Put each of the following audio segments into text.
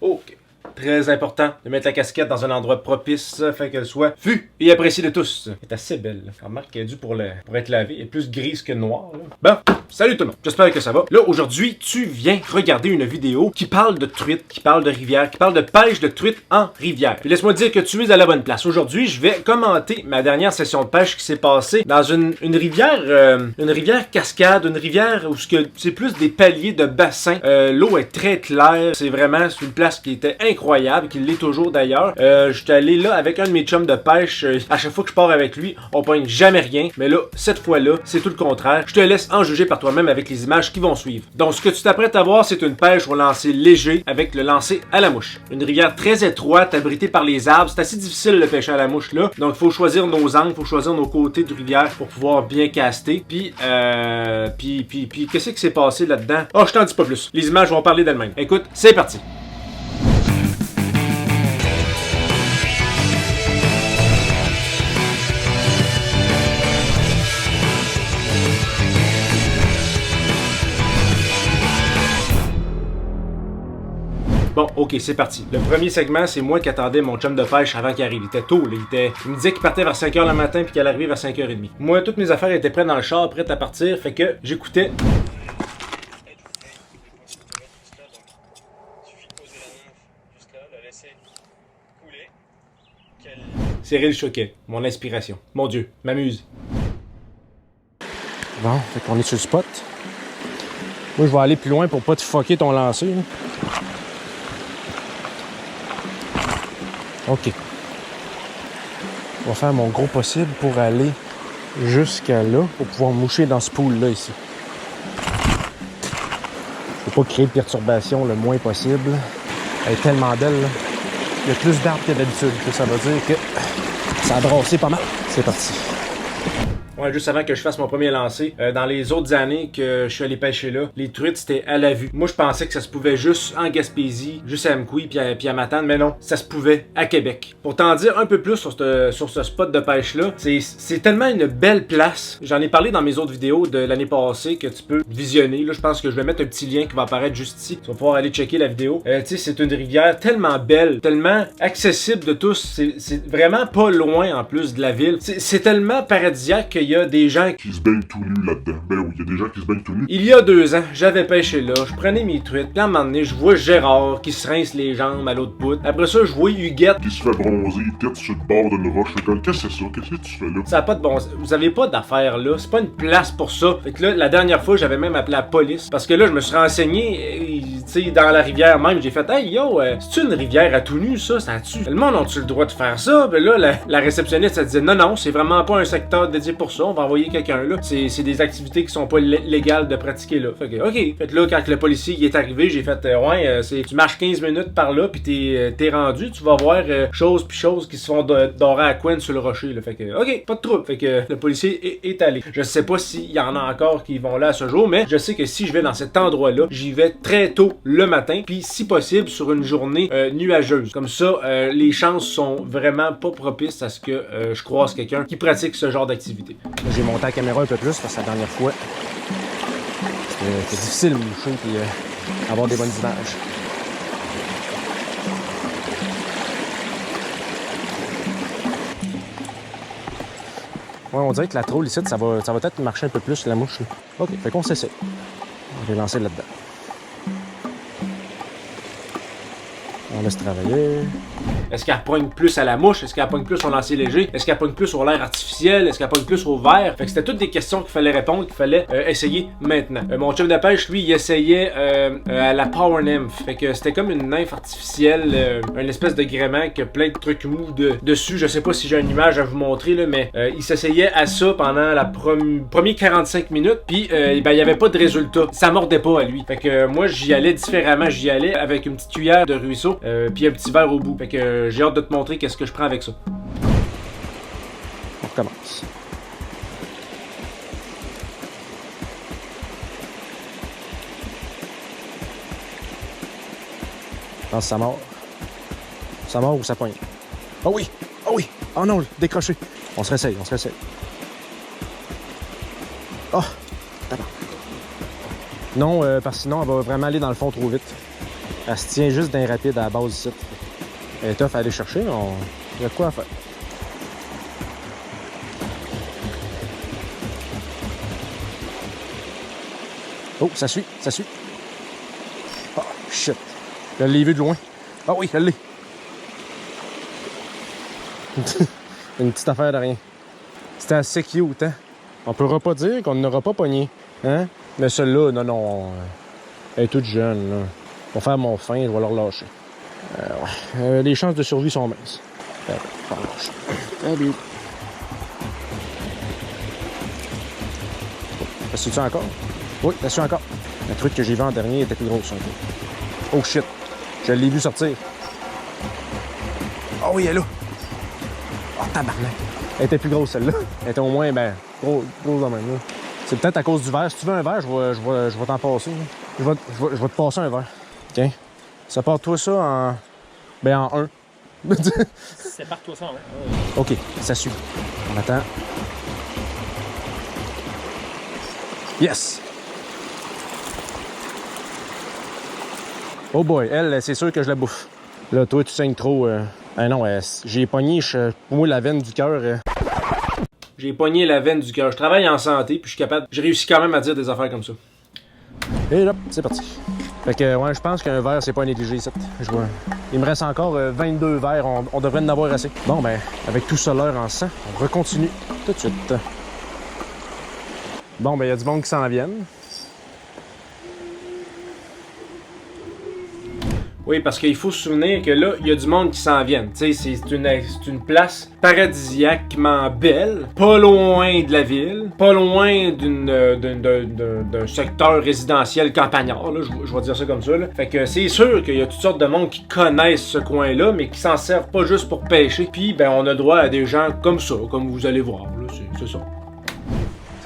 Ok. Très important de mettre la casquette dans un endroit propice afin qu'elle soit vue et appréciée de tous. Elle est assez belle. Remarque qu'elle est due pour être lavée. Elle est plus grise que noire. Là. Bon, salut tout le monde. J'espère que ça va. Là, aujourd'hui, tu viens regarder une vidéo qui parle de truite, qui parle de rivière, qui parle de pêche de truite en rivière. Puis laisse-moi dire que tu es à la bonne place. Aujourd'hui, je vais commenter ma dernière session de pêche qui s'est passée dans une rivière cascade, une rivière où c'est plus des paliers de bassin. L'eau est très claire. C'est une place qui était incroyable, qui l'est toujours d'ailleurs. Je suis allé là avec un de mes chums de pêche. À chaque fois que je pars avec lui, on pogne jamais rien. Mais là, cette fois-là, c'est tout le contraire. Je te laisse en juger par toi-même avec les images qui vont suivre. Donc, ce que tu t'apprêtes à voir, c'est une pêche au lancer léger avec le lancer à la mouche. Une rivière très étroite, abritée par les arbres. C'est assez difficile de pêcher à la mouche là. Donc, il faut choisir nos angles, il faut choisir nos côtés de rivière pour pouvoir bien caster. Puis, qu'est-ce qui s'est passé là-dedans? Oh, je t'en dis pas plus. Les images vont parler d'elles-mêmes. Écoute, c'est parti. Bon, ok, c'est parti. Le premier segment, c'est moi qui attendais mon chum de pêche avant qu'il arrive. Il était tôt, là. Il me disait qu'il partait vers 5h le matin puis qu'il allait arriver vers 5h30. Moi, toutes mes affaires étaient prêtes dans le char, prêtes à partir, fait que j'écoutais. Cyril Choquet, mon inspiration. Mon Dieu, m'amuse. Bon, fait qu'on est sur le spot. Moi, je vais aller plus loin pour pas te fucker ton lancer. Là. OK. Je vais faire mon gros possible pour aller jusqu'à là, pour pouvoir moucher dans ce pool-là ici. Je ne veux pas créer de perturbation le moins possible. Elle est tellement belle, là. Il y a plus d'arbres que d'habitude. Ça veut dire que ça a brassé pas mal. C'est parti. Ouais, juste avant que je fasse mon premier lancer, dans les autres années que je suis allé pêcher là, les truites c'était à la vue. Moi je pensais que ça se pouvait juste en Gaspésie, juste à Amkoui puis à Matane, mais non, ça se pouvait à Québec. Pour t'en dire un peu plus sur ce spot de pêche là, c'est tellement une belle place. J'en ai parlé dans mes autres vidéos de l'année passée que tu peux visionner. Là, je pense que je vais mettre un petit lien qui va apparaître juste ici. Tu vas pouvoir aller checker la vidéo. Tu sais, c'est une rivière tellement belle, tellement accessible de tous. C'est vraiment pas loin en plus de la ville. C'est tellement paradisiaque qu'il y a des gens qui se baignent tout nus là-dedans. Ben oui, il y a des gens qui se baignent tout nus. Il y a 2 ans, j'avais pêché là, je prenais mes truites, puis à un moment donné, je vois Gérard qui se rince les jambes à l'autre bout. Après ça, je vois Huguette qui se fait bronzer, tête sur le bord d'une roche. Qu'est-ce que c'est ça? Qu'est-ce que tu fais là? Ça a pas de bon sens. Vous avez pas d'affaires là, c'est pas une place pour ça. Fait que là, la dernière fois, j'avais même appelé la police. Parce que là, je me suis renseigné, tu sais, dans la rivière même, j'ai fait, hey yo, c'est une rivière à tout nu ça, ça tue. Le monde a-tu le droit de faire ça? Ben là, la réceptionniste, elle disait, non, c'est vraiment pas un secteur dédié pour ça, on va envoyer quelqu'un là. C'est des activités qui sont pas légales de pratiquer là. Fait que, ok. Fait que là, quand le policier il est arrivé, j'ai fait, tu marches 15 minutes par là, puis t'es rendu, tu vas voir choses qui se font dorer à coin sur le rocher là. Fait que, ok, pas de trouble. Fait que le policier est allé. Je sais pas s'il y en a encore qui vont là à ce jour, mais je sais que si je vais dans cet endroit-là, j'y vais très tôt le matin, puis si possible sur une journée nuageuse. Comme ça, les chances sont vraiment pas propices à ce que je croise quelqu'un qui pratique ce genre d'activité. J'ai monté la caméra un peu plus parce que la dernière fois, c'était difficile de moucher et avoir des bonnes images. Ouais, on dirait que la troll ici, ça va peut-être marcher un peu plus la mouche. Là. Ok, fait qu'on s'essaie. Je vais lancer là-dedans. On laisse travailler. Est-ce qu'elle pogne plus à la mouche? Est-ce qu'elle pogne plus au lancer léger? Est-ce qu'elle pogne plus au l'air artificiel? Est-ce qu'elle pogne plus au verre? Fait que c'était toutes des questions qu'il fallait répondre, qu'il fallait essayer maintenant. Mon chef de pêche, lui, il essayait à la Power Nymph. Fait que c'était comme une nymphe artificielle, une espèce de gréement qui a plein de trucs mous dessus. Je sais pas si j'ai une image à vous montrer, là, mais il s'essayait à ça pendant la première 45 minutes, puis il y avait pas de résultat. Ça mordait pas à lui. Fait que moi, j'y allais différemment. J'y allais avec une petite cuillère de ruisseau, puis un petit verre au bout. Fait que j'ai hâte de te montrer qu'est-ce que je prends avec ça. On recommence. Je pense que ça mord. Ça mord ou ça pogne? Oh oui! Oh oui! Oh non, décroché. On se réessaye, Oh! D'abord. Non, parce que sinon, elle va vraiment aller dans le fond trop vite. Elle se tient juste d'un rapide à la base ici. Elle est tough à aller chercher, mais il y a de quoi à faire. Oh, ça suit, ça suit. Oh, shit. Je l'ai vu de loin. Ah oui, je l'ai. Une petite affaire de rien. C'était assez cute, hein? On pourra pas dire qu'on n'aura pas pogné. Hein? Mais celle-là, non. Elle est toute jeune, là. On va faire mon fin, je vais leur lâcher. Ouais. Les chances de survie sont minces. Salut. La suit-tu encore? Oui, la suit encore. La truc que j'ai vu en dernier était plus grosse un peu. Oh shit! Je l'ai vu sortir. Oh oui, elle est là! Oh tabarnak! Elle était plus grosse celle-là. Elle était au moins, grosse dans même là. C'est peut-être à cause du verre. Si tu veux un verre, je vais t'en passer. Je vais te passer un verre. Tiens. Sépare-toi ça en un. Sépare-toi ça en un. OK, ça suit. On attend. Yes! Oh boy, elle, c'est sûr que je la bouffe. Là, toi, tu saignes trop. Ah non, j'ai pogné, pour moi, la veine du cœur. J'ai pogné la veine du cœur. Je travaille en santé, puis je suis capable. J'ai réussi quand même à dire des affaires comme ça. Et là, c'est parti. Fait que, ouais, je pense qu'un verre, c'est pas à négliger, ça. Je vois. Il me reste encore 22 verres. On devrait en avoir assez. Bon, avec tout ça l'heure en sang, on recontinue tout de suite. Bon, il y a du monde qui s'en viennent. Oui, parce qu'il faut se souvenir que là, il y a du monde qui s'en viennent. Tu sais, c'est une place paradisiaquement belle, pas loin de la ville, pas loin d'un secteur résidentiel campagnard, là, je vais dire ça comme ça. Là. Fait que c'est sûr qu'il y a toutes sortes de monde qui connaissent ce coin-là, mais qui s'en servent pas juste pour pêcher. Puis, on a droit à des gens comme ça, comme vous allez voir. Là, c'est ça.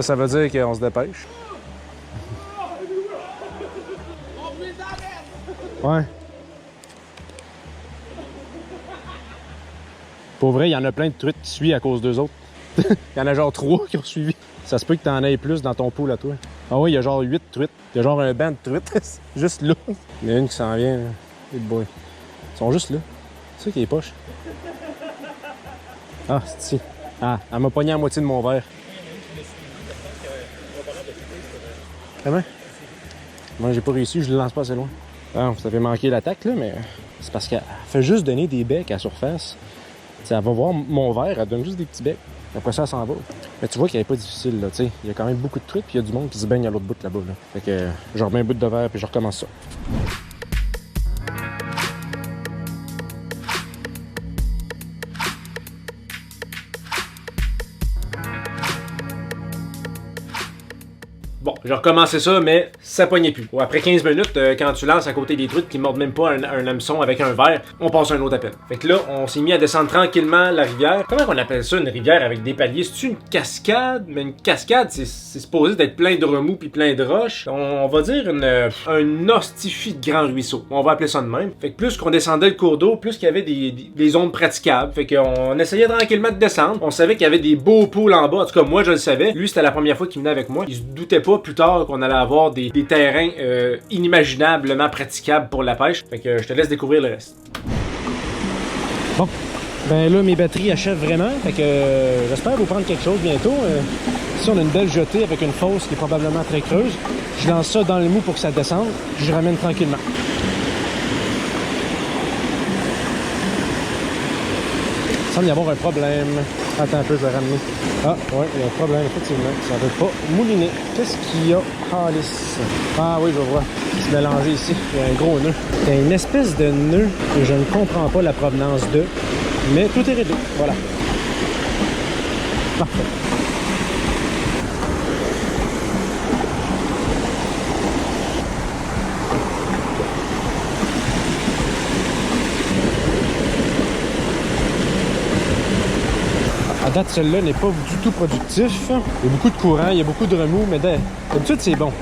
Ça veut dire qu'on se dépêche. Ouais. Pour vrai, il y en a plein de truites qui suivent à cause d'eux autres. Il y en a genre 3 qui ont suivi. Ça se peut que t'en aies plus dans ton pool à toi. Ah oui, il y a genre 8 truites. Il y a genre un banc de truites. Juste là. Il y en a une qui s'en vient. Les boys. Ils sont juste là. C'est ça qui est poche. Ah, c'est ici. Ah, elle m'a pogné à moitié de mon verre. Comment? Moi, j'ai pas réussi, je le lance pas assez loin. Ah, ça fait manquer l'attaque, là, mais c'est parce qu'elle fait juste donner des becs à la surface. T'sais, elle va voir mon verre, elle donne juste des petits becs. Après ça, elle s'en va. Mais tu vois qu'elle est pas difficile, là, tu sais. Il y a quand même beaucoup de trucs, puis il y a du monde qui se baigne à l'autre bout là-bas, là. Fait que je remets un bout de verre, puis je recommence ça. Bon, j'ai recommencé ça, mais ça pognait plus. Bon, après 15 minutes, quand tu lances à côté des trucs qui mordent même pas un hameçon avec un verre, on passe à un autre appel. Fait que là, on s'est mis à descendre tranquillement la rivière. Comment on appelle ça, une rivière avec des paliers? C'est-tu une cascade? Mais une cascade, c'est supposé d'être plein de remous puis plein de roches. On va dire un hostifie de grand ruisseau. On va appeler ça de même. Fait que plus qu'on descendait le cours d'eau, plus qu'il y avait des zones praticables. Fait qu'on essayait tranquillement de descendre. On savait qu'il y avait des beaux pools en bas. En tout cas, moi, je le savais. Lui, c'était la première fois qu'il venait avec moi. Il se doutait pas plus tard qu'on allait avoir des terrains inimaginablement praticables pour la pêche. Fait que je te laisse découvrir le reste. Bon, là mes batteries achèvent vraiment. Fait que j'espère vous prendre quelque chose bientôt. Ici on a une belle jetée avec une fosse qui est probablement très creuse. Je lance ça dans le mou pour que ça descende. Puis je ramène tranquillement. Il semble y avoir un problème. Attends un peu, je vais ramener. Ah, ouais, il y a un problème, effectivement. Ça ne veut pas mouliner. Qu'est-ce qu'il y a? Ah oui, je vois. C'est mélangé ici. Il y a un gros nœud. Il y a une espèce de nœud que je ne comprends pas la provenance de. Mais tout est réglé. Voilà. Parfait. À date, celle-là n'est pas du tout productif. Il y a beaucoup de courant, il y a beaucoup de remous, mais d'habitude, c'est bon.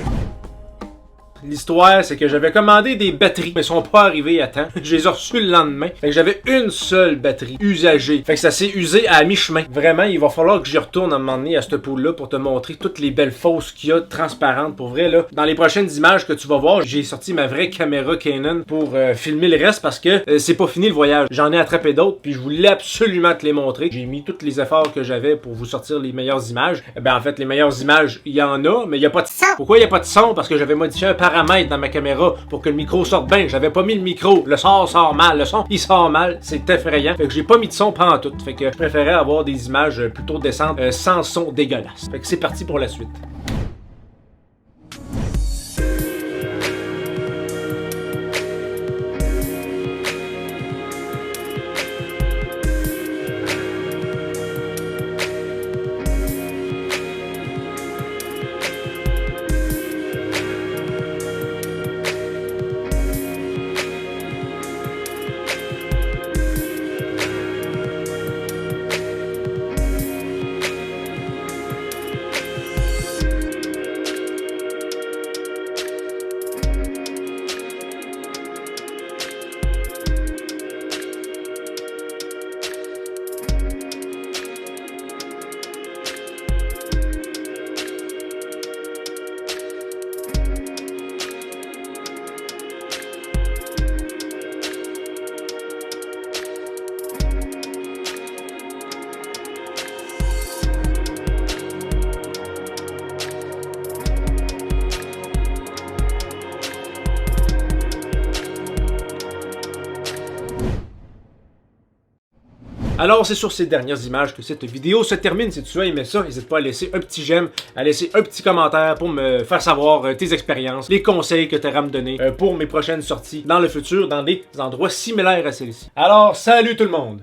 l'histoire, c'est que j'avais commandé des batteries, mais elles sont pas arrivées à temps. Je les ai reçues le lendemain. Fait que j'avais une seule batterie usagée. Fait que ça s'est usé à mi-chemin. Vraiment, il va falloir que j'y retourne à un moment donné à ce pool-là pour te montrer toutes les belles fausses qu'il y a transparentes. Pour vrai, là, dans les prochaines images que tu vas voir, j'ai sorti ma vraie caméra Canon pour filmer le reste parce que c'est pas fini le voyage. J'en ai attrapé d'autres, puis je voulais absolument te les montrer. J'ai mis tous les efforts que j'avais pour vous sortir les meilleures images. Ben en fait, les meilleures images, il y en a, mais il y a pas de son. Pourquoi il y a pas de son? Parce que j'avais modifié un paramètre dans ma caméra pour que le micro sorte bien. J'avais pas mis le micro. Le son sort mal. Le son, il sort mal. C'est effrayant. Fait que j'ai pas mis de son pantoute. Fait que je préférais avoir des images plutôt décentes, sans son dégueulasse. Fait que c'est parti pour la suite. Alors, c'est sur ces dernières images que cette vidéo se termine. Si tu as aimé ça, n'hésite pas à laisser un petit j'aime, à laisser un petit commentaire pour me faire savoir tes expériences, les conseils que tu auras à me donner pour mes prochaines sorties dans le futur, dans des endroits similaires à celle-ci. Alors, salut tout le monde!